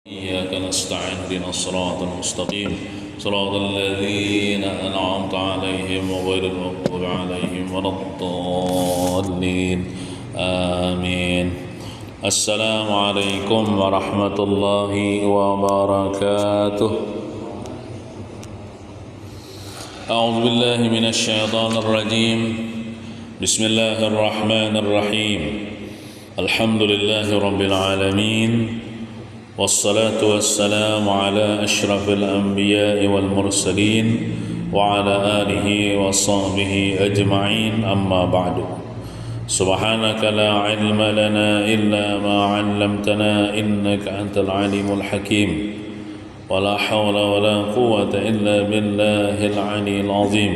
إياك نستعين اهدنا الصراط المستقيم صراط الذين أنعمت عليهم غير المغضوب عليهم ولا الضالين آمين. السلام عليكم ورحمة الله وبركاته. أعوذ بالله من الشيطان الرجيم. بسم الله الرحمن الرحيم. الحمد لله رب العالمين، والصلاة والسلام على أشرف الأنبياء والمرسلين وعلى آله وصحبه أجمعين، أما بعد. سبحانك لا علم لنا إلا ما علمتنا إنك أنت العليم الحكيم، ولا حول ولا قوة إلا بالله العلي العظيم.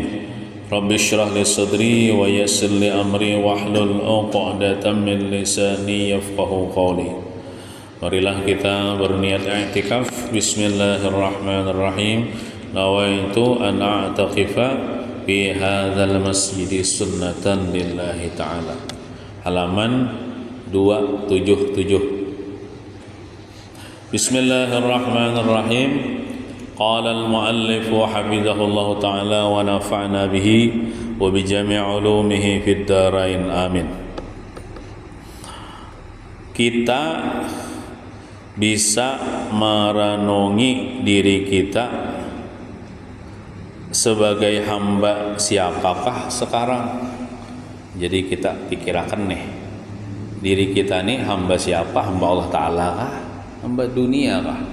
رب اشرح لي صدري ويسر لي أمري واحلل عقدة من لساني يفقهوا قولي. Marilah kita berniat i'tikaf. Bismillahirrahmanirrahim. Nawaitu an a'taqifa fi hadzal masjid sunnatan lillahi ta'ala. Halaman 277. Bismillahirrahmanirrahim. Qala al-muallif hafizahullah ta'ala wa nafa'na bihi wa bi jami' ulumihi fid dharain amin. Kita bisa merenungi diri kita sebagai hamba siapakah sekarang. Jadi kita pikirkan nih, diri kita nih hamba siapa? Hamba Allah Ta'ala kah? Hamba dunia kah?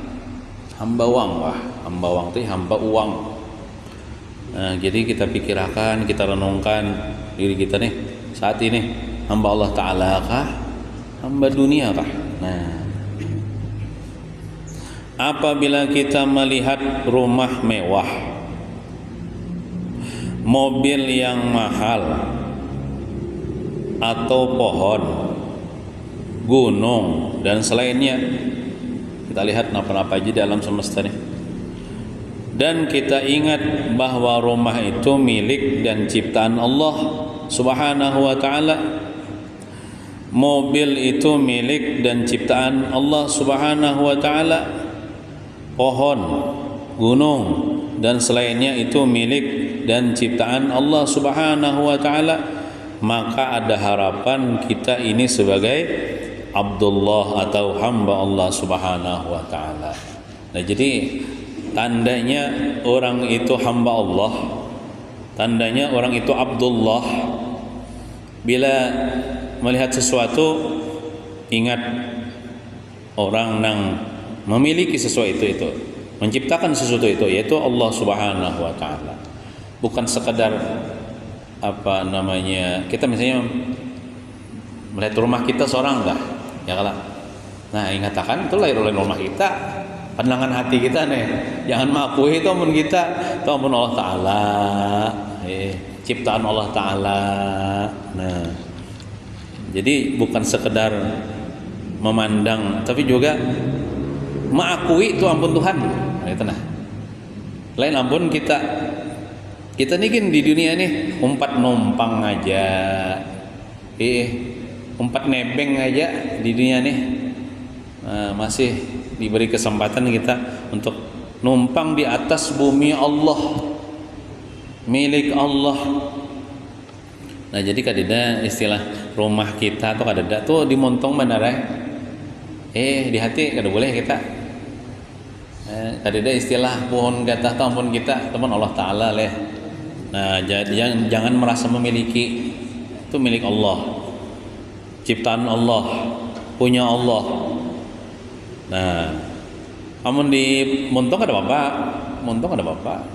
Hamba uang kah? Hamba uang itu hamba uang. Nah, jadi kita pikirkan, kita renungkan diri kita nih saat ini hamba Allah Ta'ala kah? Hamba dunia kah? Nah, apabila kita melihat rumah mewah, mobil yang mahal, atau pohon, gunung, dan selainnya, kita lihat apa-apa aja di alam semesta nih, dan kita ingat bahwa rumah itu milik dan ciptaan Allah Subhanahu wa ta'ala, mobil itu milik dan ciptaan Allah Subhanahu wa ta'ala, pohon, gunung, dan selainnya itu milik dan ciptaan Allah Subhanahu wa ta'ala, maka ada harapan kita ini sebagai Abdullah atau hamba Allah Subhanahu wa ta'ala. Nah, jadi tandanya orang itu hamba Allah, tandanya orang itu Abdullah, bila melihat sesuatu ingat orang yang memiliki sesuatu itu, menciptakan sesuatu itu, yaitu Allah Subhanahu wa ta'ala. Bukan sekedar kita misalnya melihat rumah kita seorang enggak, ya kalau nah ingatakan itu lahir oleh rumah kita, pandangan hati kita nih, jangan mengakui itu ampun kita, itu ampun Allah Ta'ala, ciptaan Allah Ta'ala. Nah, jadi bukan sekedar memandang, tapi juga mengakui itu ampun Tuhan. Nah, lain ampun kita nih kan di dunia nih umpat numpang aja, umpat nebeng aja di dunia nih. Masih diberi kesempatan kita untuk numpang di atas bumi Allah, milik Allah. Nah, jadi kadeda istilah rumah kita tuh kadeda tuh dimontong benar di hati kada boleh kita. Kadeda istilah pohon gatah tampun kita teman Allah Ta'ala leh. Nah, jangan merasa memiliki, itu milik Allah, ciptaan Allah, punya Allah. Nah, amun di montong ada apa? Montong ada apa?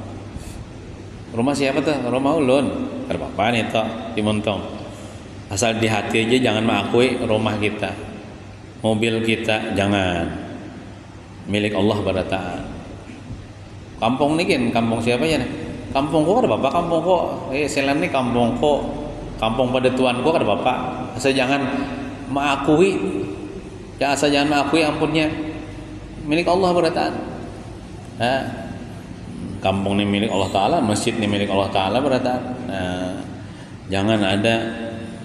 Rumah siapa tuh? Rumah ulun. Ada apa nih toh di montong? Asal di hati aja jangan mengakui rumah kita, mobil kita, jangan. Milik Allah barataan. Kampung nih kan, kampung siapa ya nih? Kampung kok ada bapak, kampung kok. Selan nih kampung kok. Kampung pada tuan kok ada bapak. Asal jangan mengakui. Ya, asal jangan mengakui ampunnya. Milik Allah barataan. Kampung ini milik Allah Ta'ala, masjid ini milik Allah Ta'ala barataan. Jangan ada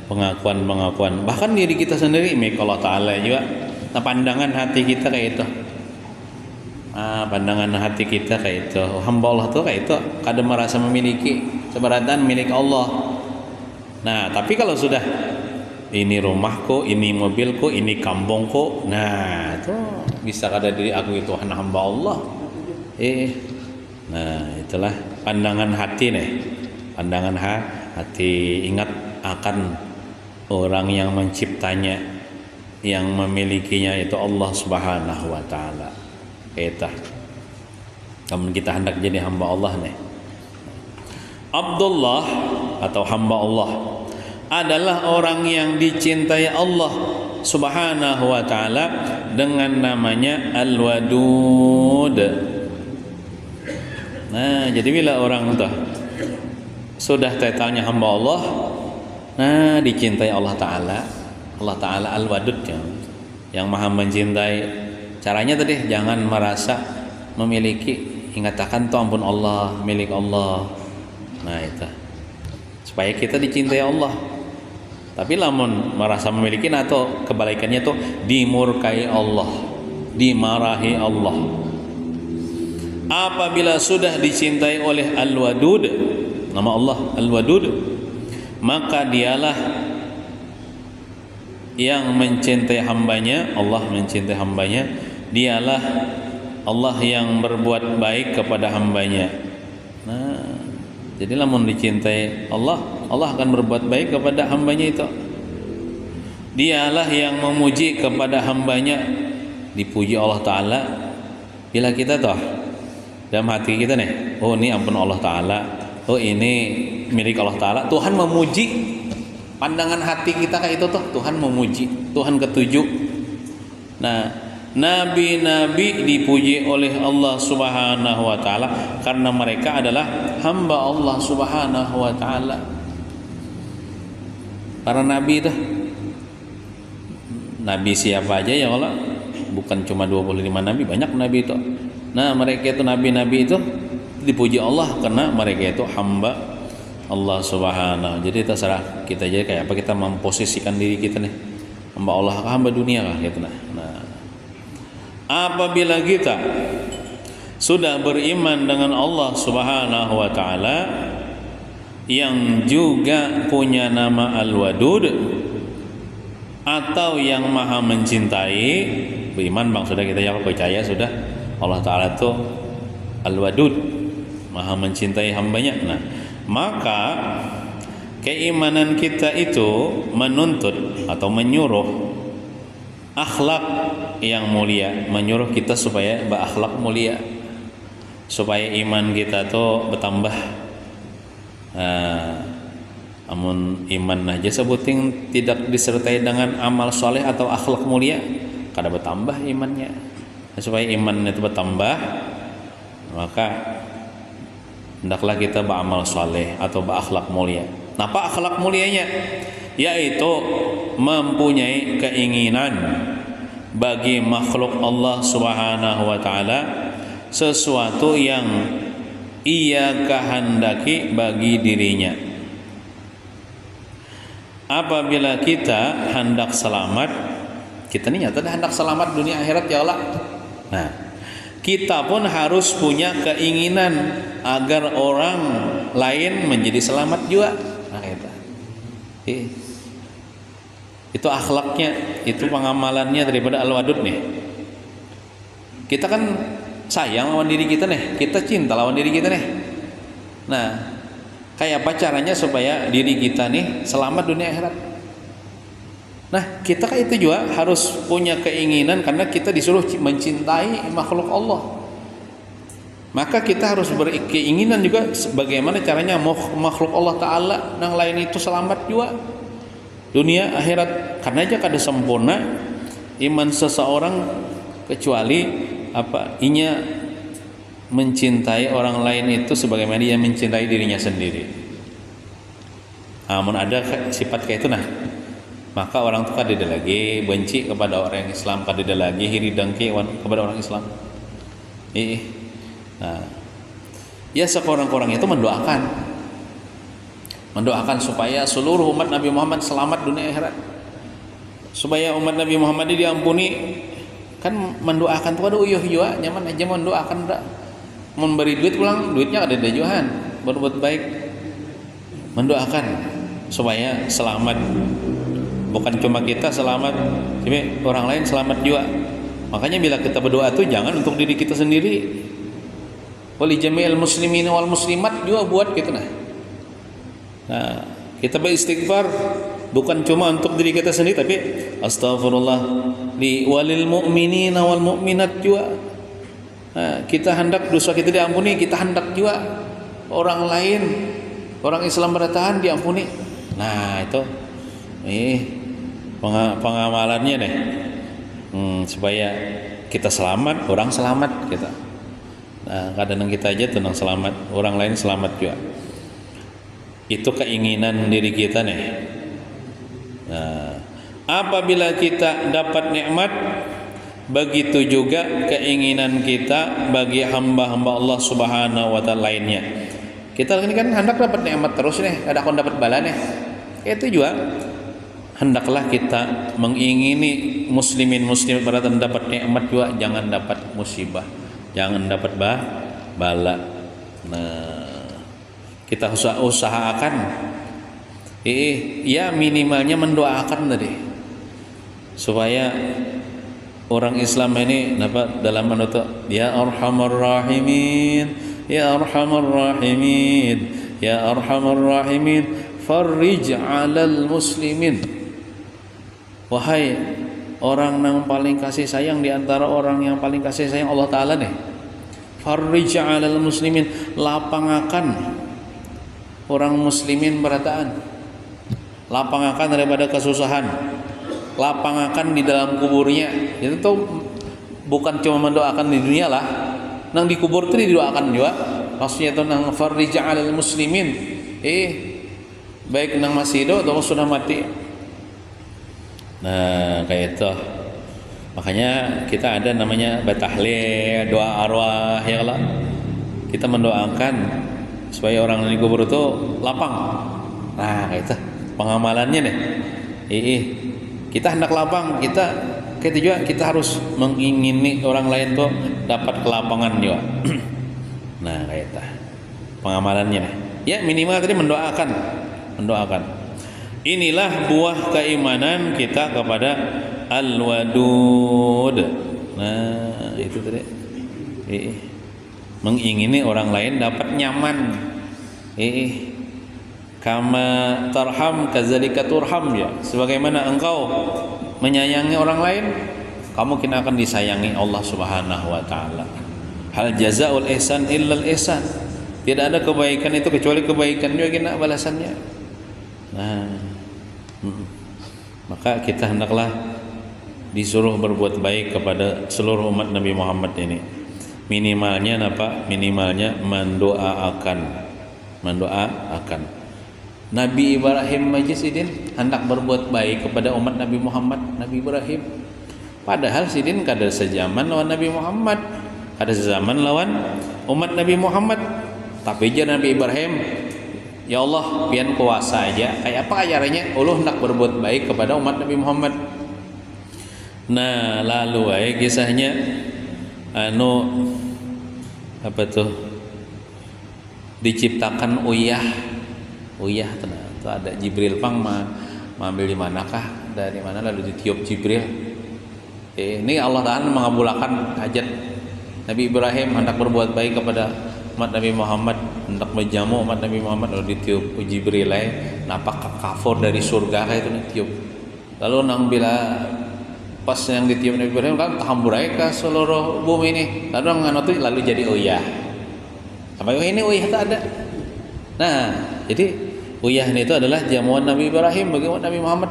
pengakuan-pengakuan. Bahkan diri kita sendiri milik Allah Ta'ala juga. Nah, pandangan hati kita kayak itu. Pandangan hati kita kayak itu. Hamba Allah tuh kayak itu, kadang merasa memiliki sebaratan milik Allah. Nah, tapi kalau sudah ini rumahku, ini mobilku, ini kampungku, nah itu bisa kada diri aku itu hamba Allah. Nah itulah pandangan hati nih. Pandangan hati, ingat akan orang yang menciptanya, yang memilikinya itu Allah Subhanahu wa taala. Namun kita hendak jadi hamba Allah nih. Abdullah atau hamba Allah adalah orang yang dicintai Allah Subhanahu wa taala dengan namanya Al-Wadud. Nah, jadi bila orang itu sudah totalnya hamba Allah, nah dicintai Allah taala. Allah taala Al-Wadud yang Maha mencintai. Caranya tadi jangan merasa memiliki, ingatakan tuh ampun Allah, milik Allah. Nah itu supaya kita dicintai Allah. Tapi lamun merasa memiliki, atau kebalikannya tuh dimurkai Allah, dimarahi Allah. Apabila sudah dicintai oleh Al-Wadud, nama Allah Al-Wadud, maka dialah yang mencintai hambanya. Allah mencintai hambanya. Dialah Allah yang berbuat baik kepada hambanya. Nah, jadi lamun dicintai Allah, Allah akan berbuat baik kepada hambanya itu. Dialah yang memuji kepada hambanya, dipuji Allah Ta'ala. Bila kita toh dalam hati kita nih, oh ini ampun Allah Ta'ala, oh ini milik Allah Ta'ala, Tuhan memuji. Pandangan hati kita kayak itu tuh, Tuhan memuji, Tuhan ketujuh. Nah, nabi-nabi dipuji oleh Allah Subhanahu wa taala karena mereka adalah hamba Allah Subhanahu wa taala. Para nabi itu, nabi siapa aja ya Allah, bukan cuma 25 nabi, banyak nabi itu. Nah, mereka itu nabi-nabi itu dipuji Allah karena mereka itu hamba Allah Subhanahu. Jadi terserah kita aja kayak apa kita memposisikan diri kita nih, hamba Allah kah, hamba dunia kah gitu. Nah, apabila kita sudah beriman dengan Allah Subhanahu wa taala yang juga punya nama Al-Wadud atau yang Maha mencintai, beriman bang sudah kita ya percaya sudah Allah Ta'ala itu Al-Wadud, Maha mencintai hambanya. Nah, maka keimanan kita itu menuntut atau menyuruh akhlak yang mulia, menyuruh kita supaya berakhlak mulia, supaya iman kita tuh bertambah. Amun iman aja sebuting tidak disertai dengan amal soleh atau akhlak mulia, kada bertambah imannya. Supaya iman itu bertambah, maka hendaklah kita beramal soleh atau berakhlak mulia. Apa akhlak mulianya? Yaitu mempunyai keinginan bagi makhluk Allah Subhanahu wa taala sesuatu yang ia kehendaki bagi dirinya. Apabila kita hendak selamat, kita ini nyata hendak selamat dunia akhirat ya Allah. Nah, kita pun harus punya keinginan agar orang lain menjadi selamat juga. Nah, itu akhlaknya, itu pengamalannya daripada Al-Wadud nih. Kita kan sayang lawan diri kita nih, kita cinta lawan diri kita nih. Nah, kayak apa caranya supaya diri kita nih selamat dunia akhirat? Nah, kita kayak itu juga harus punya keinginan karena kita disuruh mencintai makhluk Allah. Maka kita harus berkeinginan juga bagaimana caranya makhluk Allah Ta'ala yang lain itu selamat juga dunia akhirat. Karena aja kada sempurna iman seseorang kecuali apa? Inya mencintai orang lain itu sebagaimana dia mencintai dirinya sendiri. Namun ada sifat kayak itu, nah maka orang itu kada lagi benci kepada orang Islam, kada lagi iri dengki kepada orang Islam. Nah, ya sekurang-kurang itu mendoakan supaya seluruh umat Nabi Muhammad selamat dunia akhirat, supaya umat Nabi Muhammad ini diampuni kan mendoakan tuh ada uyuh juga nyaman aja mendoakan dah memberi duit pulang duitnya ada dajuhan berbuat baik mendoakan supaya selamat bukan cuma kita selamat tapi orang lain selamat juga makanya bila kita berdoa tuh jangan untuk diri kita sendiri wali jami'il muslimin wal muslimat juga buat gitu nah kita beristighfar bukan cuma untuk diri kita sendiri tapi astagfirullah li walil mu'minina wal mu'minat juga kita hendak dosa kita diampuni kita hendak juga orang lain orang Islam bertahan diampuni nah itu pengamalannya deh supaya kita selamat orang selamat kita nah kadang kita aja tenang selamat orang lain selamat juga itu keinginan diri kita nih nah, apabila kita dapat nikmat begitu juga keinginan kita bagi hamba-hamba Allah Subhanahu wa taala lainnya kita ini kan hendak dapat nikmat terus nih ada akan dapat bala nih itu juga hendaklah kita mengingini muslimin muslimat pada dapat nikmat juga jangan dapat musibah jangan dapat bala nah kita usahakan ya minimalnya mendoakan tadi supaya orang Islam ini dapat dalam menutup ya arhamar rahimin ya arhamar rahimin ya arhamar rahimin farrij 'alal muslimin wahai orang yang paling kasih sayang di antara orang yang paling kasih sayang Allah taala nih farrij 'alal muslimin lapangakan orang muslimin berataan lapangakan daripada kesusahan lapangakan di dalam kuburnya itu tuh bukan cuma mendoakan di dunia lah nang di kubur itu didoakan juga maksudnya itu nang farrij 'alal muslimin baik nang masih hidup atau sudah mati nah kayak itu makanya kita ada namanya batahlil doa arwah ya Allah kita mendoakan supaya orang di kubur itu lapang nah kayak itu pengamalannya nih kita hendak lapang kita juga kita harus mengingini orang lain tuh dapat kelapangan juga nah kayak itu pengamalannya nih ya minimal tadi mendoakan inilah buah keimanan kita kepada al-wadud nah itu tadi mengingini orang lain dapat nyaman kama tarham kadzalika turham ya sebagaimana engkau menyayangi orang lain kamu kena akan disayangi Allah Subhanahu wa taala hal jazaa'ul ihsan illal ihsan tidak ada kebaikan itu kecuali kebaikan juga kena balasannya nah maka kita hendaklah disuruh berbuat baik kepada seluruh umat Nabi Muhammad ini minimalnya apa minimalnya mendoakan Nabi Ibrahim Majidin hendak berbuat baik kepada umat Nabi Muhammad Nabi Ibrahim padahal sidin kada sejaman lawan Nabi Muhammad kada sezaman lawan umat Nabi Muhammad tapi aja Nabi Ibrahim ya Allah pian kuasa aja kayak apa caranya Allah hendak berbuat baik kepada umat Nabi Muhammad nah lalu kisahnya apa tuh diciptakan uyah itu ada Jibril pang ambil di manakah dari mana lalu ditiup Jibril ini Allah Ta'ala mengabulkan hajat Nabi Ibrahim hendak berbuat baik kepada umat Nabi Muhammad hendak menjamu umat Nabi Muhammad lalu ditiup Jibril napak kafur dari surga kayak itu ditiup lalu nang bila pas yang ditiup Nabi Ibrahim kan hamburai ke seluruh bumi ini lalu jadi uyah sampai ini uyah tak ada nah jadi uyah ini itu adalah jamuan Nabi Ibrahim bagi umat Nabi Muhammad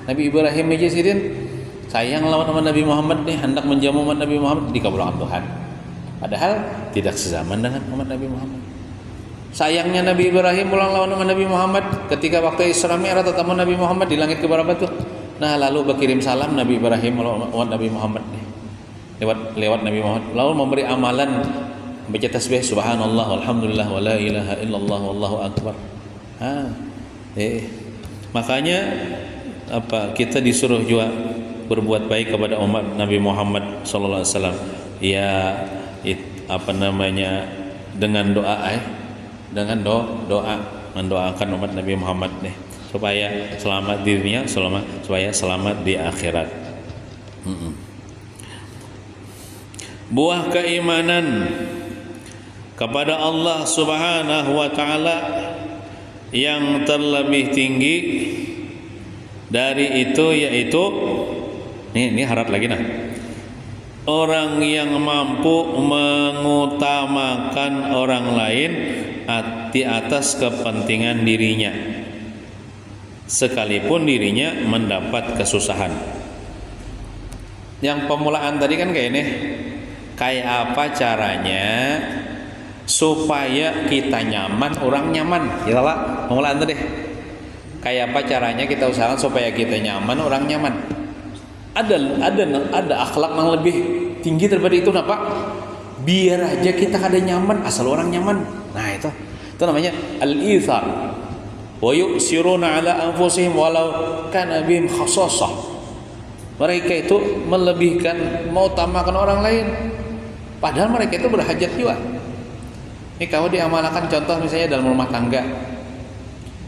Nabi Ibrahim Majidin sayang lawan umat Nabi Muhammad nih hendak menjamu umat Nabi Muhammad dikabulkan Tuhan padahal tidak sezaman dengan umat Nabi Muhammad sayangnya Nabi Ibrahim pulang lawan umat Nabi Muhammad ketika waktu Isra Mi'raj ketemu Nabi Muhammad di langit keberapa tuh nah lalu berkirim salam Nabi Ibrahim lawan Nabi Muhammad nih lewat Nabi Muhammad lalu memberi amalan baca tasbih subhanallah walhamdulillah wala ilaha illallah wallahu akbar makanya kita disuruh juga berbuat baik kepada umat Nabi Muhammad sallallahu alaihi wasallam. Ya dengan doa dengan doa mendoakan umat Nabi Muhammad nih supaya selamat di dunia, supaya selamat di akhirat. Buah keimanan kepada Allah Subhanahu wa taala yang terlebih tinggi dari itu yaitu ini harap lagi orang yang mampu mengutamakan orang lain di atas kepentingan dirinya sekalipun dirinya mendapat kesusahan. Yang pemulaan tadi kan kayak ini, kayak apa caranya supaya kita nyaman, orang nyaman. Ya lah, pemulaan tadi. Kayak apa caranya kita usahakan supaya kita nyaman, orang nyaman. Ada akhlak yang lebih tinggi daripada itu, apa? Biar aja kita kada nyaman, asal orang nyaman. Nah itu namanya al-ithar. Wa yusiruna ala anfusihim walau kana bihim khassasah. Mereka itu melebihkan, mengutamakan orang lain, padahal mereka itu berhajat juga. Ini kalau diamalkan contoh misalnya dalam rumah tangga.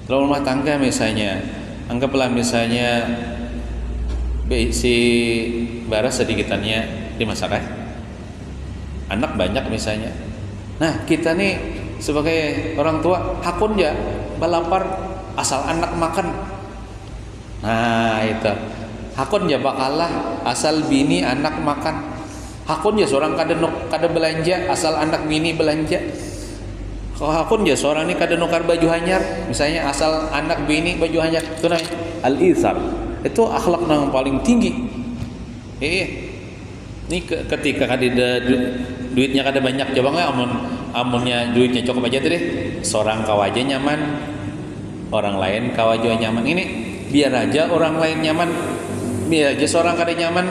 Dalam rumah tangga misalnya, anggaplah misalnya si baras sedikitannya dimasak anak banyak misalnya. Nah kita nih sebagai orang tua hakun ya balapar asal anak makan. Nah itu hakun ya bakalah asal bini anak makan. Hakun ya seorang kada belanja asal anak bini belanja. Hakun ya seorang ini kada nukar baju hanyar misalnya asal anak bini baju hanyar. Itu namanya al-ithar. Itu akhlak yang paling tinggi. Ini ketika kada duitnya kada banyak, coba nggak amunnya duitnya cukup aja tuh deh. Seorang kawaja nyaman, orang lain kawaja nyaman. Ini biar aja orang lain nyaman, biar aja seorang kada nyaman,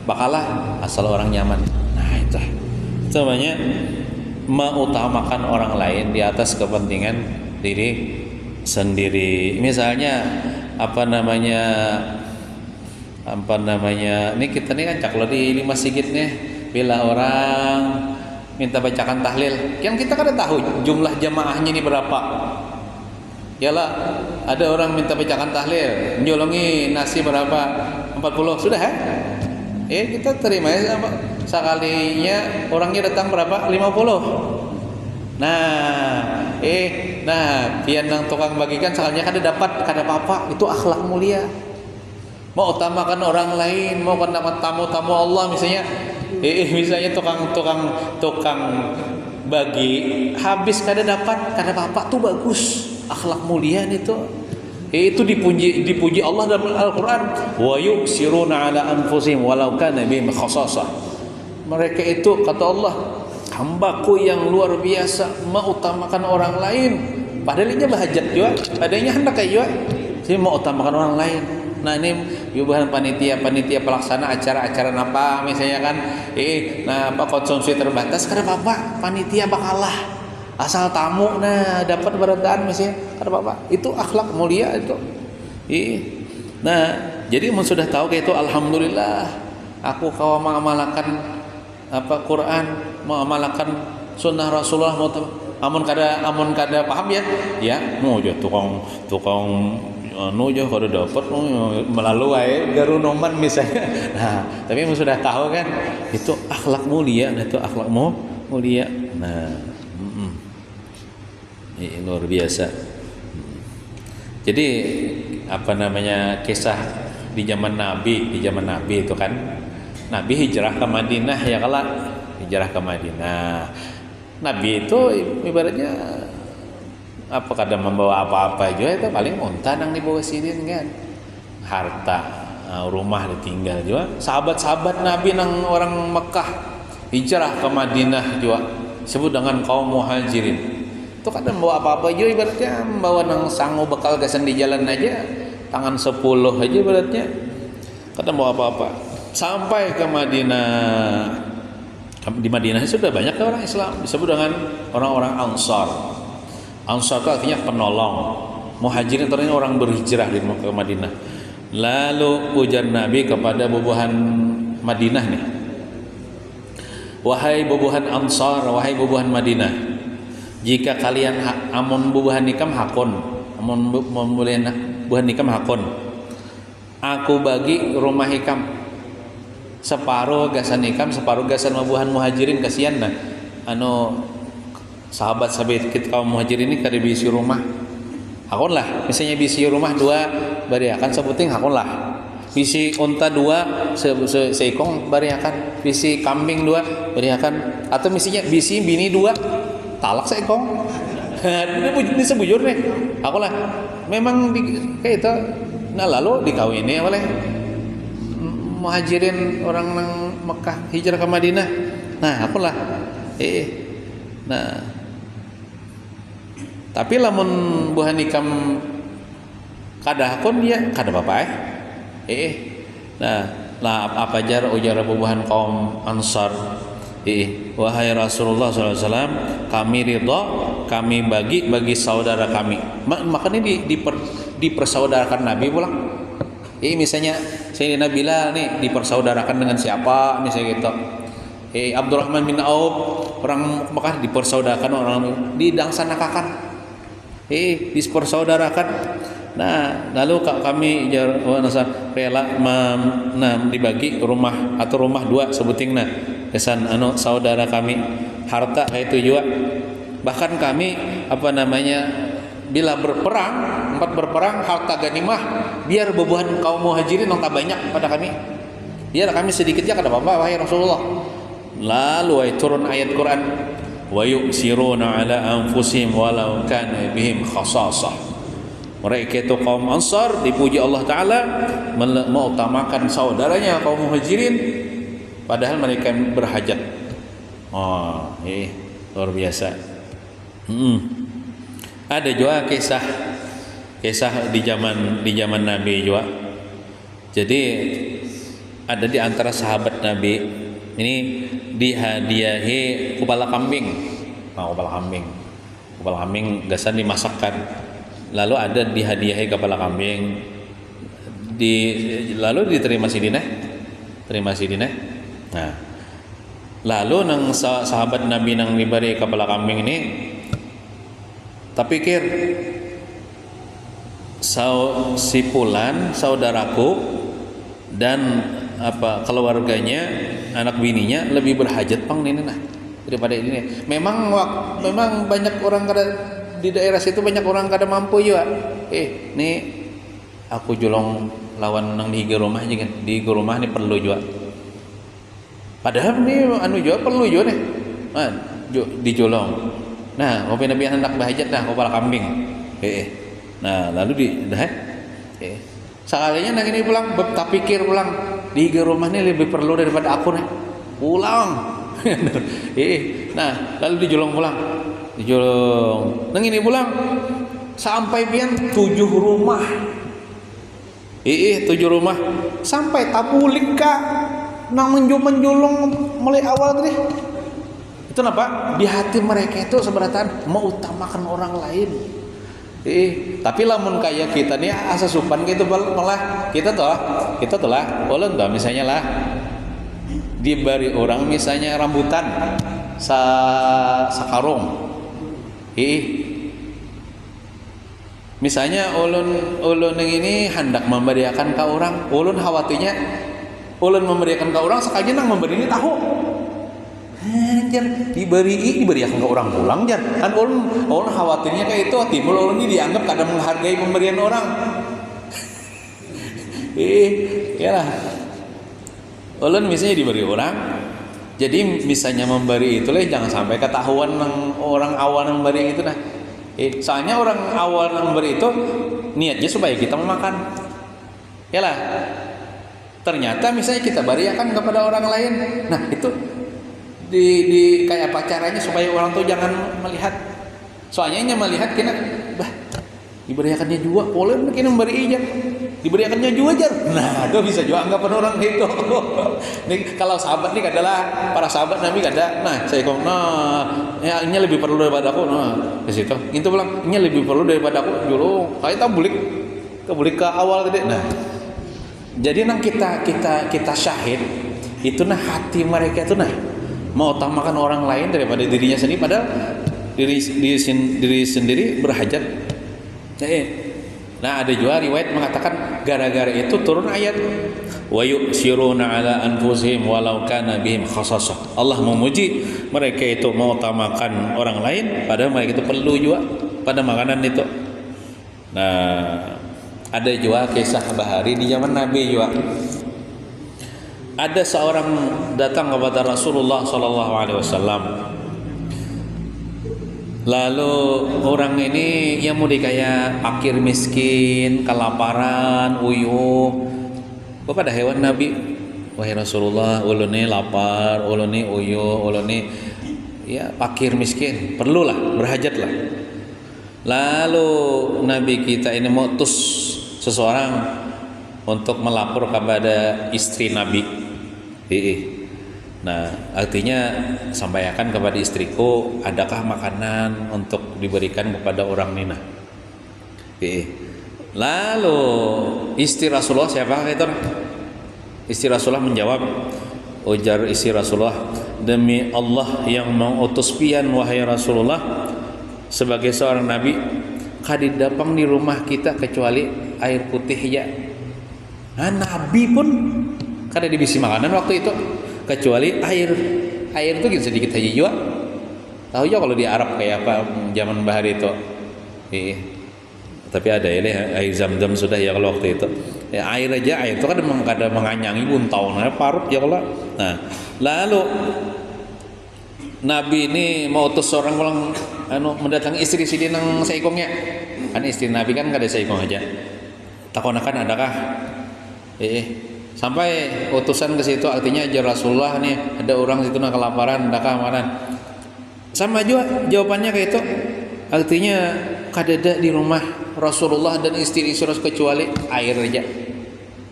bakalah asal orang nyaman. Nah itu namanya mengutamakan orang lain di atas kepentingan diri sendiri. Misalnya apa namanya ini kita nih kan caklo di 5 sigit nih, bila orang minta bacakan tahlil kan kita kada tahu jumlah jamaahnya ini berapa. Yalah ada orang minta bacakan tahlil njolongi nasi berapa 40 sudah kita terima ya sekalinya orangnya datang berapa 50. Nah pian yang tukang bagikan sekalinya kada dapat kada apa-apa. Itu akhlak mulia. Mau utamakan orang lain, mau kena tamu-tamu Allah misalnya misalnya tukang bagi habis kada dapat kada apa-apa, tuh bagus. Akhlak mulia itu dipuji Allah dalam Al-Qur'an. Wa yusiruna ala anfusihim walau kana bihim khassasah. Mereka itu kata Allah hambaku yang luar biasa mengutamakan orang lain, padahal ini bahajat juga, adanya hendak juga sih mau utamakan orang lain. Nah ini yubahan panitia pelaksana acara-acara apa misalnya kan konsumsi terbatas kada apa-apa, panitia bakalah asal tamu dapat beradaan misalnya kada apa-apa. Itu akhlak mulia itu. Nah jadi mun sudah tahu kayak itu alhamdulillah aku kawa mengamalkan Quran, mengamalkan sunnah Rasulullah, amun kada paham ya mau jo tukang jo kada dapat melalui garunoman misalnya. Nah tapi mun sudah tahu kan itu akhlak mulia, itu akhlak mulia. Nah ini luar biasa. Jadi kisah di zaman Nabi itu kan Nabi hijrah ke Madinah ya kala hijrah ke Madinah. Nabi itu ibaratnya kada membawa apa-apa juga, itu paling unta yang dibawa sini kan, harta, rumah ditinggal juga. Sahabat-sahabat Nabi nang orang Mekah hijrah ke Madinah juga disebut dengan kaum muhajirin. Itu kada membawa apa-apa juga, ibaratnya membawa nang sangu bekal gasan di jalan aja, tangan 10 aja ibaratnya, kada membawa apa-apa. Sampai ke Madinah. Di Madinah sudah banyak orang Islam, disebut dengan orang-orang Ansar. Ansar itu artinya penolong. Muhajirin artinya orang berhijrah ke Madinah. Lalu ujar Nabi kepada bubuhan Madinah nih, wahai bubuhan Ansar, wahai bubuhan Madinah, jika kalian amun bubuhan nikam hakon, amun bubuhan nikam hakon, aku bagi rumah hikam separuh gasan hikam, separuh gasan bubuhan muhajirin. Kasihan nah anu sahabat-sahabat kita kaum muhajirin ini kada bisi rumah hakon lah, misalnya bisi rumah dua bari akan sebuting hakon lah, bisi unta dua seikong bari akan, bisi kambing dua bari akan, atau misalnya bisi bini dua talak seikong. Ini sebujur nih aku lah memang kayak itu. Nah lalu dikawini oleh muhajirin orang nang Mekah hijrah ke Madinah. Nah aku lah nah tapi lamun buhan nikam kada hakun dia kada apa nah apa jar ujar bubuhan kaum Ansar, wahai Rasulullah SAW, kami ridha, kami bagi saudara kami. Makanya dipersaudarakan Nabi pulang. Misalnya Sayyidina Bilal nih dipersaudarakan dengan siapa misalnya gitu. Abdurrahman bin Auf orang Mekah dipersaudarakan orang didangsanakan. Dipersaudarakan. Nah, lalu kami rela dibagi rumah atau rumah dua sebuting nah kesan saudara kami harta kayak itu juga. Bahkan kami bila berperang harta ganimah biar bubuhan kaum muhajirin yang tak banyak pada kami, biar kami sedikitnya kada apa-apa wahai Rasulullah. Lalu turun ayat Quran, wa yu'siruna ala anfusihim walau kana bihim khasasah. Mereka itu kaum Ansar dipuji Allah Ta'ala mengutamakan saudaranya kaum muhajirin padahal mereka berhajat. Luar biasa. Ada juga kisah di zaman Nabi juga. Jadi ada di antara sahabat Nabi ini dihadiahi kepala kambing. Kepala kambing gasan dimasakkan. Lalu ada dihadiahi kepala kambing. Lalu diterima sidinah. Nah, lalu nang sahabat Nabi nang diberi kepala kambing ini tak pikir si Fulan saudaraku dan keluarganya anak bininya lebih berhajat pang ini nah daripada ini. Memang banyak orang kada di daerah situ banyak orang kada mampu juga. Nih aku julong lawan nang di rumah aja kan. Di rumah nih perlu juga. Padahal nih juga perlu juga nih. Dijolong. Nah, ngopi nabi anak bahajat dah kepala kambing. Nah, lalu sekalinya nang ini pulang, tak pikir pulang di rumah ini lebih perlu daripada aku nih. Pulang. Nah, lalu dijolong pulang. Nang ini pulang sampai pian 7 rumah. 7 rumah sampai tabulik kak nang menjolong mulai awal tadi. Itu kenapa? Di hati mereka itu seberatan mau utamakan orang lain. Tapi lamun kayak kita nih asa supan gitu malah kita telah boleh enggak misalnya lah diberi orang misalnya rambutan sakarung. Misalnya ulun yang ini hendak memberiakan ke orang, ulun khawatirnya ulun memberiakan ke orang sekalian nang memberi ini tahu. Jar diberiakan ke orang pulang jar kan ulun khawatirnya kayak itu timbul ulun ini dianggap kada menghargai pemberian orang. Iyalah ulun misalnya diberi orang, jadi misalnya memberi itu jangan sampai ketahuan orang awal yang memberi itu nah. Soalnya orang awal yang memberi itu niatnya supaya kita memakan. Iyalah ternyata misalnya kita beriakan kepada orang lain, nah itu di kayak apa caranya supaya orang tuh jangan melihat. Soalnya melihat kena diberiakannya juga boleh mungkin memberi ijab diberiakannya juga jar. Nah itu bisa juga anggapan orang gitu. Nih kalau sahabat nih adalah para sahabat Nabi kada. Nah saya kong ya ini lebih perlu daripada aku. Nah ke situ itu bilang ini lebih perlu daripada aku dulu kayak tabulik ke awal tadi. Nah Jadi nang kita syahid itu nah hati mereka itu nah mau utamakan orang lain daripada dirinya sendiri, padahal diri sendiri berhajat. Nah ada juga riwayat mengatakan gara-gara itu turun ayat wa yu'siruna ala anfusihim walau kana bihim khassasah. Allah memuji mereka itu mengutamakan orang lain padahal mereka itu perlu juga pada makanan itu. Nah ada juga kisah bahari di zaman Nabi juga. Ada seorang datang kepada Rasulullah SAW. Lalu orang ini yang mau kayak fakir miskin, kelaparan, uyuh kepada hewan Nabi. Wahai Rasulullah, ulun ini lapar, ulun ini uyuh, ulun ini ya fakir miskin, perlulah berhajatlah. Lalu Nabi kita ini mengutus seseorang untuk melapor kepada istri Nabi. Nah, artinya sampaikan kepada istriku, adakah makanan untuk diberikan kepada orang Nina? Lalu istri Rasulullah siapa itu? Istri Rasulullah menjawab, ujar istri Rasulullah, demi Allah yang mengutus pian wahai Rasulullah sebagai seorang nabi, kadidapang di rumah kita kecuali air putih ya. Nah, Nabi pun kada dibisi makanan waktu itu kecuali air itu sedikit aja juga. Tahu ya kalau di Arab kayak apa zaman bahari itu. Tapi ada ya air zam-zam sudah ya kalau waktu itu. Ya, air itu kan memang kada menganyangi buntau parut ya kalau. Nah, lalu Nabi ini mau utus seorang pulang mendatangi istri si nang seikongnya. Kan istri Nabi kan kada seikong aja. Takonakan adakah? Sampai utusan ke situ artinya aja Rasulullah nih ada orang situ nak kelaparan, adakah makanan? Sama juga jawabannya kayak itu. Artinya kadada di rumah Rasulullah dan istri-istri kecuali air aja.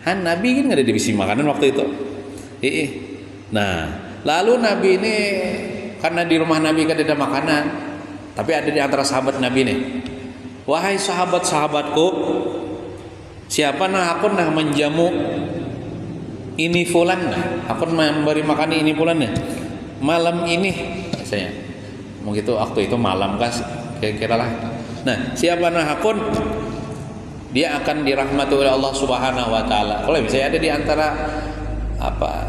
Han Nabi kan ada dibisi makanan waktu itu. Nah, lalu Nabi ini karena di rumah Nabi kan ada makanan, tapi ada di antara sahabat Nabi nih. Wahai sahabat-sahabatku, siapa nah aku nah menjamu ini fulan nah, aku memberi makan ini fulan nah. Malam ini saya mungkin itu waktu itu malam kan kira-kira lah. Nah, siapa nah aku dia akan dirahmati oleh Allah Subhanahu wa taala. Kalau misalnya ada di antara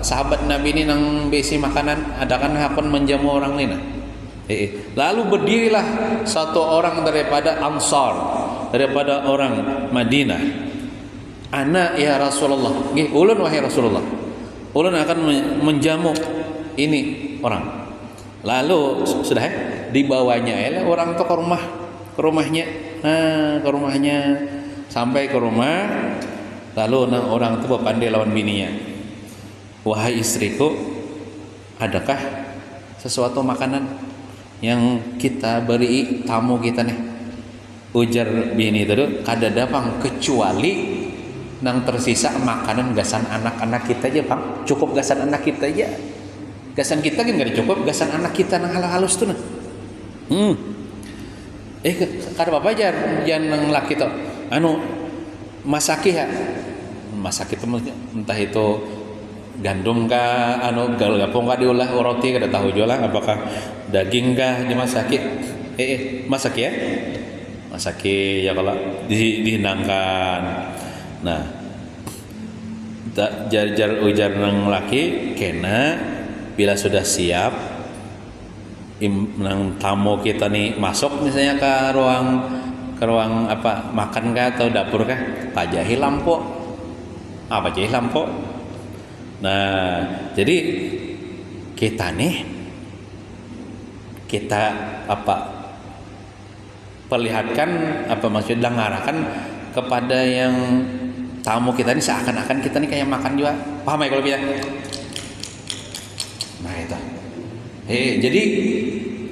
sahabat Nabi ini nang besi makanan, adakan hakun menjamu orang ini. Lalu berdirilah satu orang daripada Ansar, daripada orang Madinah. Ana ya Rasulullah, nggih ulun wahai Rasulullah. Ulun akan menjamu ini orang. Lalu sudah dibawanya orang itu ke rumahnya. Nah, ke rumahnya sampai ke rumah, lalu orang itu berpandai lawan bininya. Wahai istriku, adakah sesuatu makanan yang kita beri tamu kita nih? Ujar bini itu, kada dapang kecuali nang tersisa makanan gasan anak-anak kita aja bang. Cukup gasan anak kita aja. Gasan kita kan gak cukup, gasan anak kita nang halus tuh nah. Kada apa aja jangan nang laki tuh. Masaki ya. Masaki itu entah itu gandum kah, gapung kah diolah roti kada tahu jualan apakah daging kah dimasaki. Masak ya. Masaki ya kalau dihidangkan. Nah, jar ujar nang laki kena bila sudah siap nang tamu kita nih masuk misalnya ke ruang makan kah atau dapur kah, pajahi lampu. Pajahi lampu. Nah, jadi kita perlihatkan maksudnya ngarahkan kepada yang tamu kita ini seakan-akan kita nih kayak makan juga. Paham ya kalau bilang? Nah itu. Jadi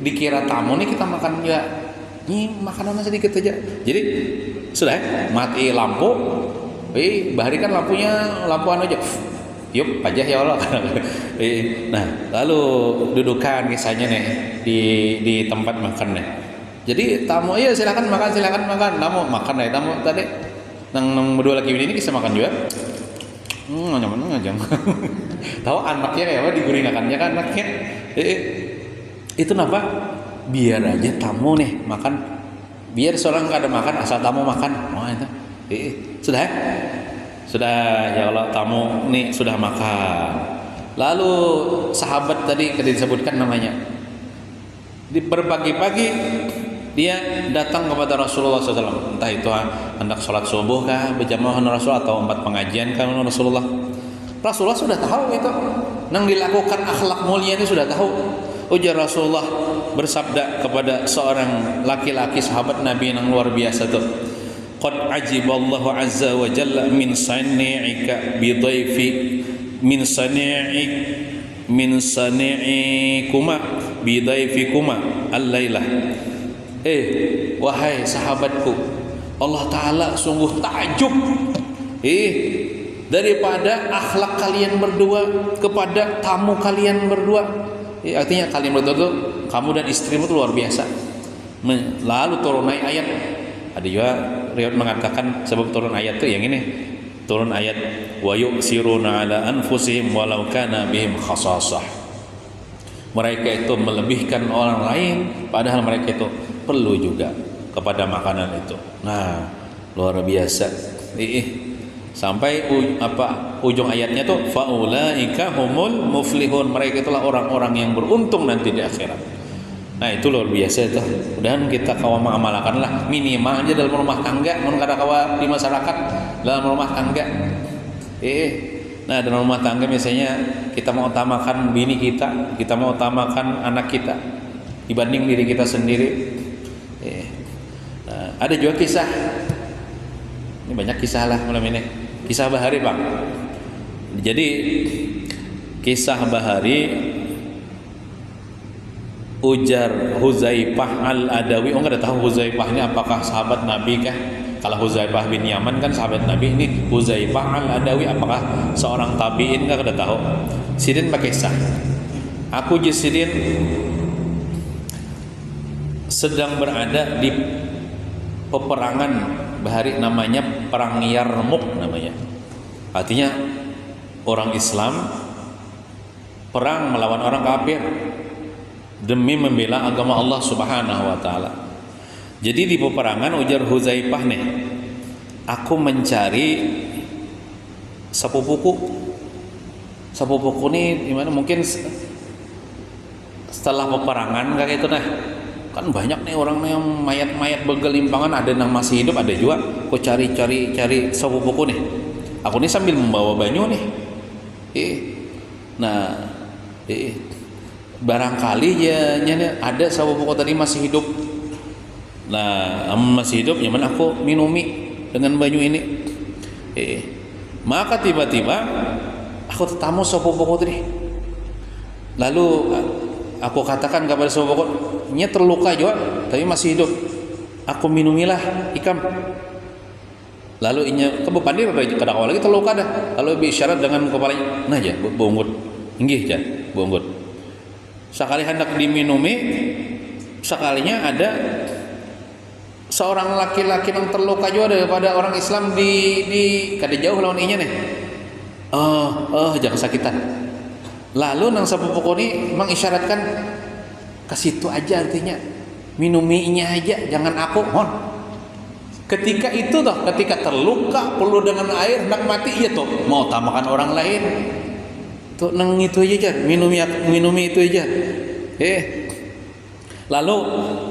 dikira tamu nih kita makan juga. Ini makanannya sedikit aja. Jadi sudah mati lampu. Bahari kan lampuan aja. Yup, pajah ya Allah. Nah, lalu dudukan kisahnya nih di tempat makan nih. Jadi tamu silakan makan. Tamu makan tamu tadi. Nang berdua lagi ini kisah makan juga. Nyaman ngajang. Tahu anaknya kayak apa digunakannya kan anaknya. Itu kenapa? Biar aja tamu nih makan. Biar seorang nggak ada makan asal tamu makan. Oh itu. Sudah? Sudah ya Allah tamu nih sudah makan. Lalu sahabat tadi disebutkan namanya. Di pagi-pagi dia datang kepada Rasulullah SAW, entah itu hendak sholat subuh kah berjamaah Rasul atau empat pengajian kah Rasulullah. Rasulullah sudah tahu itu, nang dilakukan akhlak mulia ini sudah tahu. Ujar Rasulullah bersabda kepada seorang laki-laki sahabat Nabi yang luar biasa itu, qad ajiballahu azza wa jalla min sani'ika bi dhaifi min sani'ikuma bi dhaifikuma al-lailah. Wahai sahabatku, Allah Ta'ala sungguh takjub daripada akhlak kalian berdua kepada tamu kalian berdua. Artinya kalian berdua itu, kamu dan istrimu itu luar biasa. Lalu turun ayat. Ada juga riwayat mengatakan sebab turun ayat itu yang ini. Turun ayat wa yu'siruna ala anfusihim walau kana bihim khasasah. Mereka itu melebihkan orang lain padahal mereka itu perlu juga kepada makanan itu. Nah, luar biasa. Sampai ujung ayatnya tuh faulaika humul muflihun. Mereka itulah orang-orang yang beruntung nanti di akhirat. Nah, itu luar biasa itu. Mudah-mudahan kita kawa mengamalkanlah minimal aja dalam rumah tangga, mun kada kawa di masyarakat dalam rumah tangga. Nah, dalam rumah tangga misalnya kita mau utamakan bini kita mau utamakan anak kita dibanding diri kita sendiri. Nah, ada juga kisah. Ini banyak kisah lah malam ini. Kisah Bahari, Bang. Jadi kisah Bahari ujar Huzaifah al-Adawi. Enggak ada tahu Huzaifah ini apakah sahabat Nabi kah? Kalau Huzaifah bin Yaman kan sahabat Nabi, ini Huzaifah al-Adawi apakah seorang tabi'in kah? Kada tahu. Sidin pakai kisah. Aku Sidin sedang berada di peperangan Bahari, namanya perang Yarmuk namanya. Artinya orang Islam perang melawan orang kafir demi membela agama Allah Subhanahu wa taala. Jadi di peperangan ujar Huzaifah nih, aku mencari sepupuku. Sepupuku nih gimana, mungkin setelah peperangan kayak itu nah. Kan banyak nih orang yang mayat-mayat bergelimpangan, ada yang masih hidup, ada juga. Aku cari sepupuku nih. Aku nih sambil membawa banyu nih. Barangkali ya ada sepupuku tadi masih hidup. Nah, masih hidup, ya mana aku minumi dengan banyu ini. Maka tiba-tiba aku tetamu sepupuku tadi. Lalu aku katakan kepada sepupuku, nya terluka juga, tapi masih hidup. Aku minumilah ikam. Lalu inya kebepandir kada lagi terluka dah. Lalu biisyarat dengan kepalanya, nah aja bunggut, inggih aja bunggut. Sekali hendak diminumi, sekalinya ada seorang laki-laki yang terluka juga daripada orang Islam di kada jauh lawan inya nih. Jangan kesakitan. Lalu nang sepupuku ini mengisyaratkan ke situ aja, artinya minuminya aja, jangan aku. Ketika itu toh, ketika terluka perlu dengan air hendak mati, iya toh mau utamakan orang lain. Tuh nang itu aja, minumi itu aja. Lalu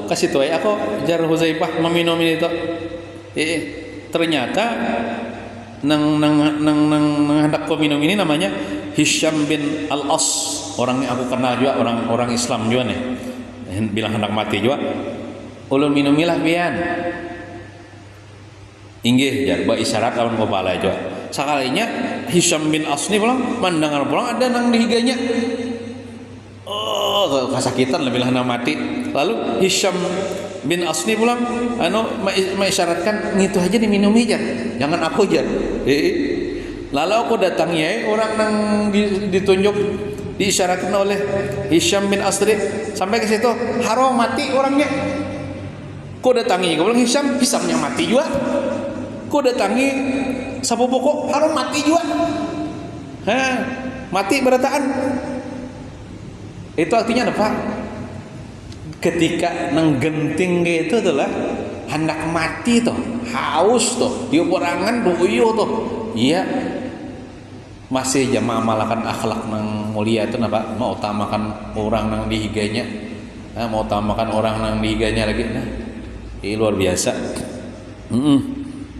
ke situ aja aku jar Huzaifah meminum itu. Ternyata nang hendak aku minum ini namanya Hisham bin Al-As, orang yang aku kenal juga, orang Islam juga nih. Bilang hendak mati juga. Ulun minumilah pian. Inggih jar ba isyarat lawan kepala juga. Sakalinya Hisham bin As ni pulang mandangan pulang ada nang dihiganya. Kesakitan lebih hendak mati. Lalu Hisham bin As ni pulang mengisyaratkan ngitu aja diminumi jar. Jangan aku jar. Lalu aku datangnya orang yang ditunjuk diisyaratkan oleh Hisham bin Asri sampai ke situ haram mati orangnya. Ku datangi, aku bilang Hishamnya mati juga. Ku datangi sepupuku haram mati juga. Mati berataan. Itu artinya apa? Ketika nang genting gitu tuh lah, hendak mati tuh, haus tuh, dioborangan doyo tuh. Iya. Masih jamaah malakan akhlak nang mulia itu napa? Mau utamakan orang nang dihiganya. Mau utamakan orang nang dihiganya lagi. Nah, ini luar biasa.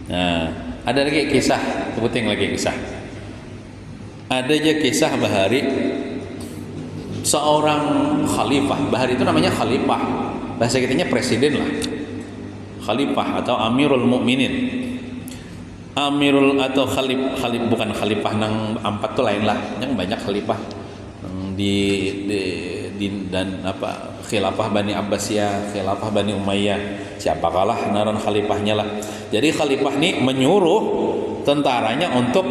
Nah, ada lagi kisah, sebutin lagi kisah. Ada aja kisah Bahari, seorang khalifah. Bahari itu namanya khalifah, bahasa kitanya presiden lah, khalifah atau amirul mukminin. Amirul atau khalif bukan khalifah nang empat tuh lain lah, yang banyak khalifah di dan apa khilafah Bani Abbasiyah, khilafah Bani Umayyah, siapakalah naran khalifahnya lah. Jadi khalifah ini menyuruh tentaranya untuk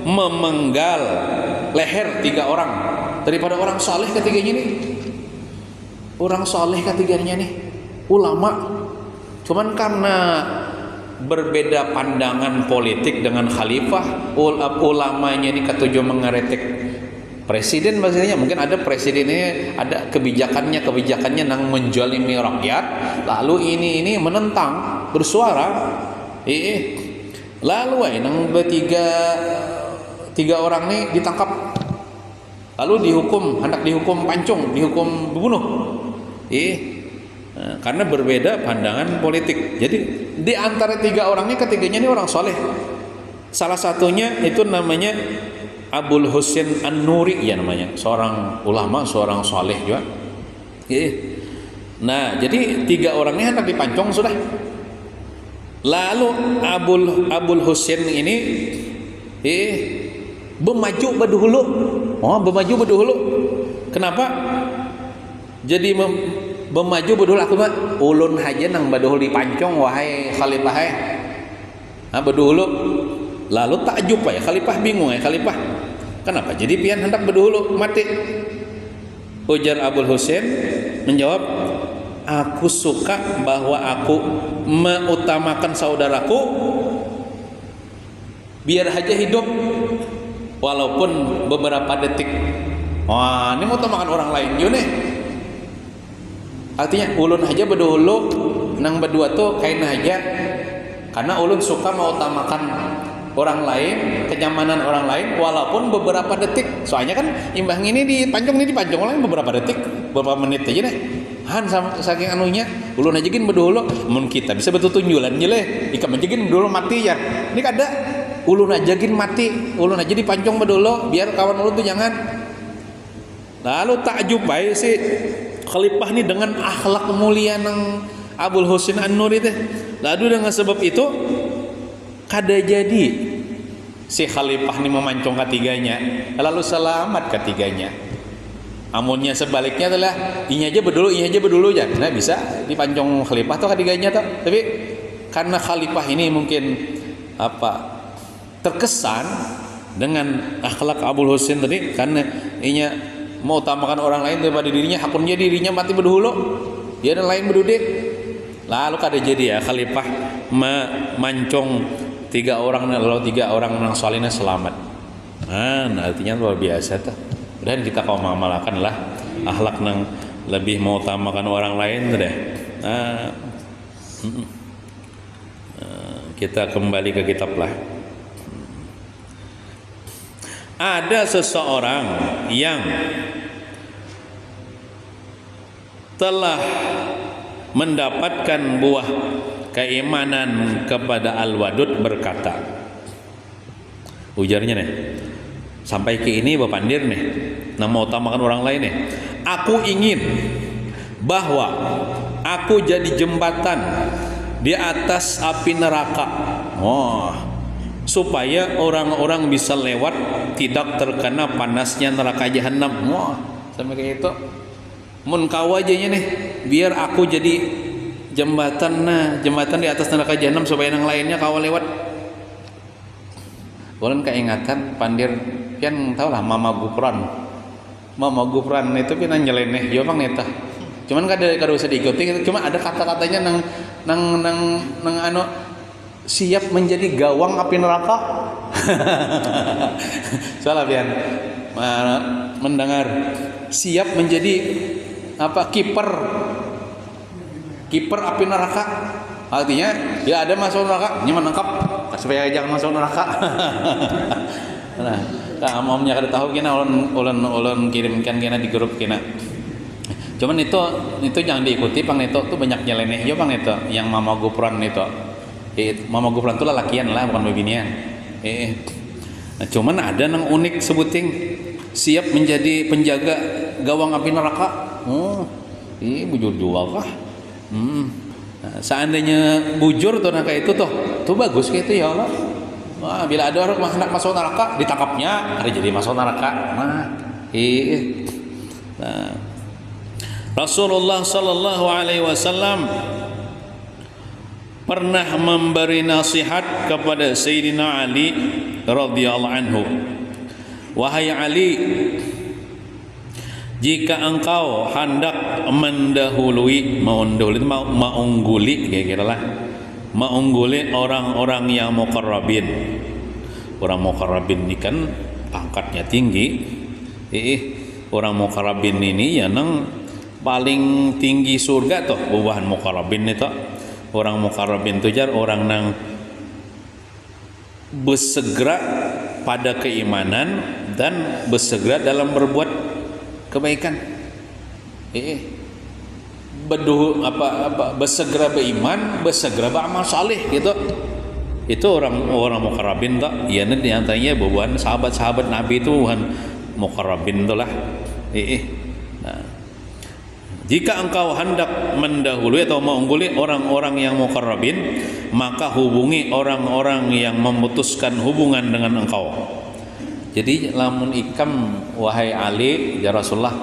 memenggal leher 3 orang daripada orang saleh ketiganya nih. Orang saleh ketiganya nih ulama, cuman karena berbeda pandangan politik dengan khalifah, ulamanya ini ketujuh mengeretek presiden. Maksudnya mungkin ada presiden ini ada kebijakannya nang menjolimi rakyat, lalu ini menentang, bersuara, lalu nang tiga orang nih ditangkap, lalu hendak dihukum pancung, dihukum bunuh, karena berbeda pandangan politik. Jadi di antara 3 orang ini, ketiganya ini orang soleh. Salah satunya itu namanya Abul Husain An-Nuri ya namanya, seorang ulama, seorang soleh juga. Nah, jadi 3 orang ini hendak dipancung sudah. Lalu Abul Husain ini bermaju berdahulu. Bermaju berdahulu. Kenapa? Jadi bermaju berdahulu, aku mah ulun haja nang berdahulu dipancung wahai khalifah berdahulu. Lalu takjub ya khalifah, bingung ya khalifah, kenapa jadi pian hendak berdahulu mati? Ujar Abul Husain menjawab, aku suka bahwa aku mengutamakan saudaraku biar aja hidup walaupun beberapa detik. Wah, ini mau utamakan orang lain juga nih. Artinya ulun aja berdahulu nang berdua tuh kain aja, karena ulun suka mengutamakan orang lain, kenyamanan orang lain walaupun beberapa detik. Soalnya kan imbang ini dipancung orang beberapa detik, beberapa menit aja deh. Saking anunya ulun aja gin berdahulu, mun kita bisa betul tunjulan je leh, ika menjegin berdahulu mati ya. Ini kada ulun aja gin mati, ulun aja dipancung berdahulu biar kawan ulun tuh jangan. Lalu takjub baik sih khalifah ini dengan akhlak mulia nang Abul Husain An-Nuri teh. Lalu dengan sebab itu kada jadi si khalifah ini memancung ketiganya, lalu selamat ketiganya. Amunnya sebaliknya adalah inya aja berdulu ya. Nah bisa dipancung khalifah tuh ketiganya tuh. Tapi karena khalifah ini mungkin terkesan dengan akhlak Abul Husain tadi, karena inya mau utamakan orang lain daripada dirinya, hakunnya dirinya mati berdahulu, dia dan lain berduduk. Lalu kada jadi ya khalifah memancung 3 orang, lalu 3 orang nang salihnya selamat. Nah, artinya luar biasa tuh. Dan kita kau mengamalkan lah akhlak nang lebih mau utamakan orang lain tuh deh. Kita kembali ke kitab lah. Ada seseorang yang telah mendapatkan buah keimanan kepada Al-Wadud berkata, ujarnya nih, sampai ke ini Bapandir nih, nama utamakan orang lain nih, aku ingin bahwa aku jadi jembatan di atas api neraka, supaya orang-orang bisa lewat tidak terkena panasnya neraka jahanam. Sampai kayak itu mun kawa aja nih, biar aku jadi jembatan di atas neraka jahanam supaya yang lainnya kawa lewat. Ulun keingatan Pandir pian tahu lah Mama Gufran itu pian nyeleneh yo bang eta. Cuman kada usah diikuti, cuma ada kata-katanya nang siap menjadi gawang api neraka. Salah pian. Mendengar siap menjadi kiper api neraka. Artinya bila ada masuk neraka, ini menangkap supaya jangan masuk neraka. Nah, omnya kada tahu kena ulun kirimkan kena di grup kena. Cuman itu jangan diikuti pang itu tuh banyak nyeleneh jo pang itu yang mama gupran itu. Mama gupran tuh lakian lah bukan bebinian. Nah, cuman ada nang unik sebuting siap menjadi penjaga gawang api neraka. Bujur jual kah? Nah, seandainya bujur tuh kayak itu tuh bagus kayak itu ya Allah. Wah, bila ada orang hendak masuk neraka, ditangkapnya, ada jadi masuk neraka. Nah, Rasulullah sallallahu alaihi wasallam pernah memberi nasihat kepada Sayyidina Ali radhiyallahu anhu. Wahai Ali, jika engkau hendak mengungguli mengungguli orang-orang yang muqarrabin. Orang muqarrabin ini kan pangkatnya tinggi. Orang muqarrabin ini ya nang paling tinggi surga tuh bubahan muqarrabin itu. Orang muqarrabin itu jar orang nang bersegera pada keimanan dan bersegera dalam berbuat kebaikan. Bersegera beriman, bersegera beramal saleh gitu. Itu orang muqarrabin tak. Ya nanti antaranya bukan sahabat-sahabat Nabi itu bukan muqarrabin itulah. Nah, jika engkau hendak mendahului atau mengungguli orang-orang yang muqarrabin, maka hubungi orang-orang yang memutuskan hubungan dengan engkau. Jadi lamun ikam wahai Ali ya Rasulullah,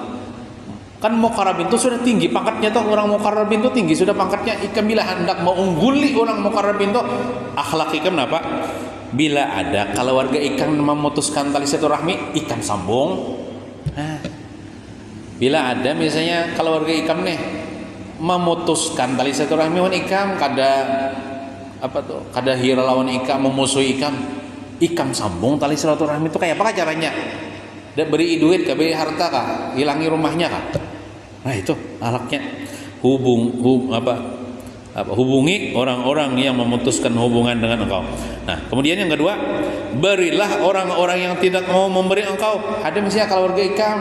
kan muqarrabin itu sudah tinggi pangkatnya tuh, orang muqarrabin itu tinggi sudah pangkatnya. Ikam bila hendak mengungguli orang muqarrabin itu, akhlak ikam apa? Bila ada keluarga ikam memutuskan tali silaturahmi, ikam sambung. Bila ada misalnya keluarga ikam nih memutuskan tali silaturahmi wan ikam kada hira lawan ikam, memusuhi ikam sambung tali silaturahmi itu kayak apa caranya? Beri duit kah, beri harta kah, hilangi rumahnya kah? Nah itu alaknya. Hubungi orang-orang yang memutuskan hubungan dengan engkau. Nah kemudian yang kedua, berilah orang-orang yang tidak mau memberi engkau. Ada misalnya keluarga ikam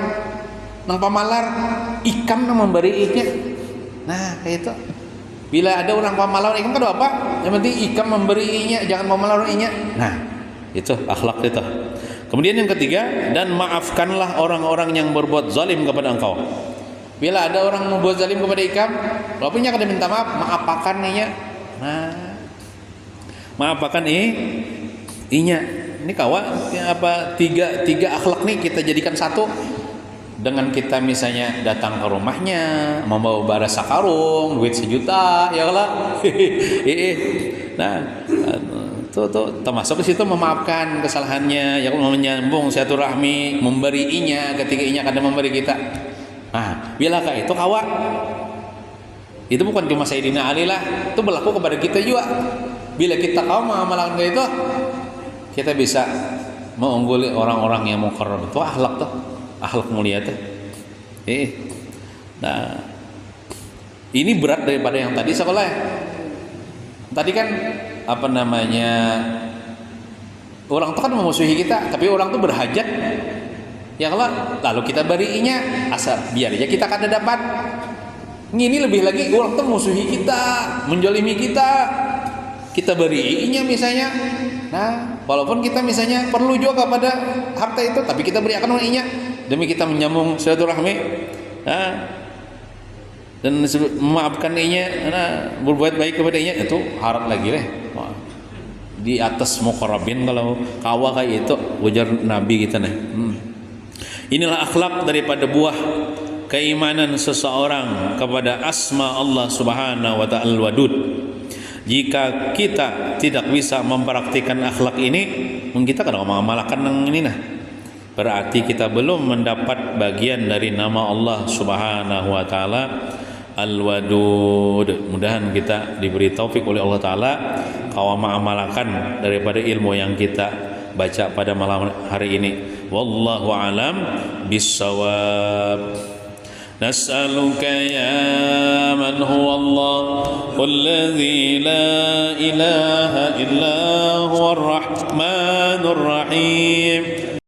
nang pamalar, ikam nang memberinya. Nah kayak itu. Bila ada orang pamalar ikam kan apa? Yang penting ikam memberinya, jangan pamalar inya. Nah itu akhlak itu. Kemudian yang ketiga, dan maafkanlah orang-orang yang berbuat zalim kepada engkau. Bila ada orang membuat zalim kepada ikam, walaupun kada minta maaf, maapakan inya. Nah, maapakan inya. Ini kawan tiga akhlak nih kita jadikan satu. Dengan kita misalnya datang ke rumahnya, membawa bara sakarung, duit 1 juta, ya Allah. Nah, tuh termasuk di situ memaafkan kesalahannya, yang menyambung silaturahmi, memberinya ketika inya kada memberi kita. Nah, bilakah itu kawan? Itu bukan cuma Sayyidina Ali lah, itu berlaku kepada kita juga. Bila kita kaum mengamalkan itu, kita bisa mengungguli orang-orang yang muqarrab. Itu akhlak tuh, akhlak mulia tuh. Nah, ini berat daripada yang tadi sekolah. Tadi kan orang itu kan memusuhi kita, tapi orang itu berhajat ya Allah, lalu kita berinya asal biar aja kita kada dapat. Ini lebih lagi orang itu memusuhi kita, menjolimi kita berinya misalnya. Nah walaupun kita misalnya perlu juga kepada harta itu, tapi kita berikan inya demi kita menyambung silaturahmi. Nah, dan memaafkan inya, berbuat baik kepada inya, itu harap lagi deh. Di atas muqarrabin kalau kawa kayak itu ujar Nabi kita nih. Inilah akhlak daripada buah keimanan seseorang kepada asma Allah Subhanahu wa ta'ala Al-Wadud. Jika kita tidak bisa mempraktikkan akhlak ini, kita kadang mengamalkan yang ini nah, berarti kita belum mendapat bagian dari nama Allah Subhanahu wa ta'ala Al-Wadud. Mudahan kita diberi taufik oleh Allah Ta'ala kawama amalkan daripada ilmu yang kita baca pada malam hari ini. Wallahu alam bissawab. نسألك يا من هو الله والذي لا إله إلا هو الرحمن الرحيم